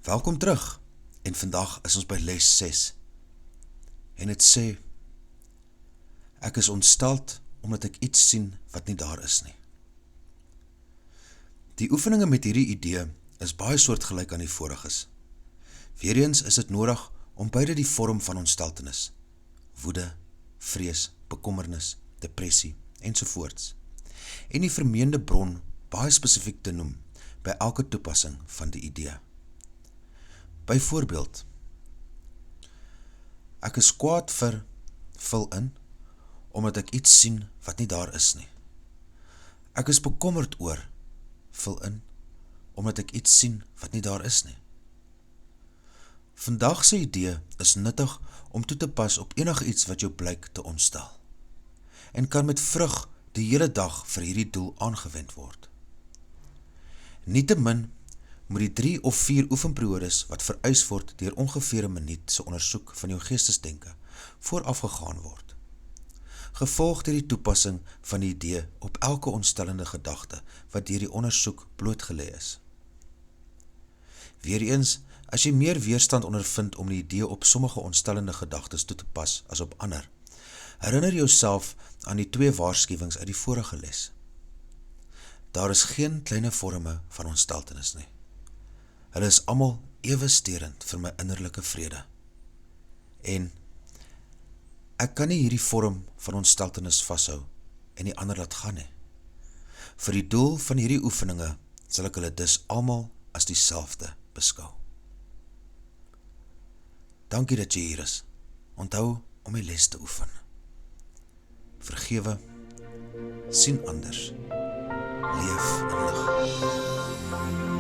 Welkom terug, en vandag is ons by les 6. En het sê, ek is ontsteld omdat ek iets sien wat nie daar is nie. Die oefeninge met hierdie idee is baie soortgelyk aan die voriges. Weereens is dit nodig om beide die vorm van ontsteltenis, woede, vrees, bekommernis, depressie ensovoorts, en die vermeende bron baie spesifiek te noem by elke toepassing van die idee. Byvoorbeeld, ek is kwaad vir, vul in, omdat ek iets sien wat nie daar is nie. Ek is bekommerd oor, vul in, omdat ek iets sien wat nie daar is nie. Vandag se idee is nuttig om toe te pas op enige iets wat jou blyk te ontstel, en kan met vrug die hele dag vir hierdie doel aangewend word. Nietemin moet die 3 of 4 oefenperiodes wat vereis word deur ongeveer 'n minuut se ondersoek van jou geestesdenke voorafgegaan word, gevolg deur die toepassing van die idee op elke ontstellende gedagte wat deur die ondersoek blootgelê is. Weereens, as jy meer weerstand ondervind om die idee op sommige ontstellende gedagtes toe te pas as op ander, herinner jouself aan die 2 waarskuwings uit die vorige les. Daar is geen kleine vorme van ontsteltenis nie. Hulle is almal ewe sterend vir my innerlike vrede. En ek kan nie hierdie vorm van ontsteltenis vashou en die ander laat gaan nie. Vir die doel van hierdie oefeninge sal ek hulle dus almal as dieselfde beskou. Dankie dat jy hier is. Onthou om die les te oefen. Vergewe, sien anders, leef in lig.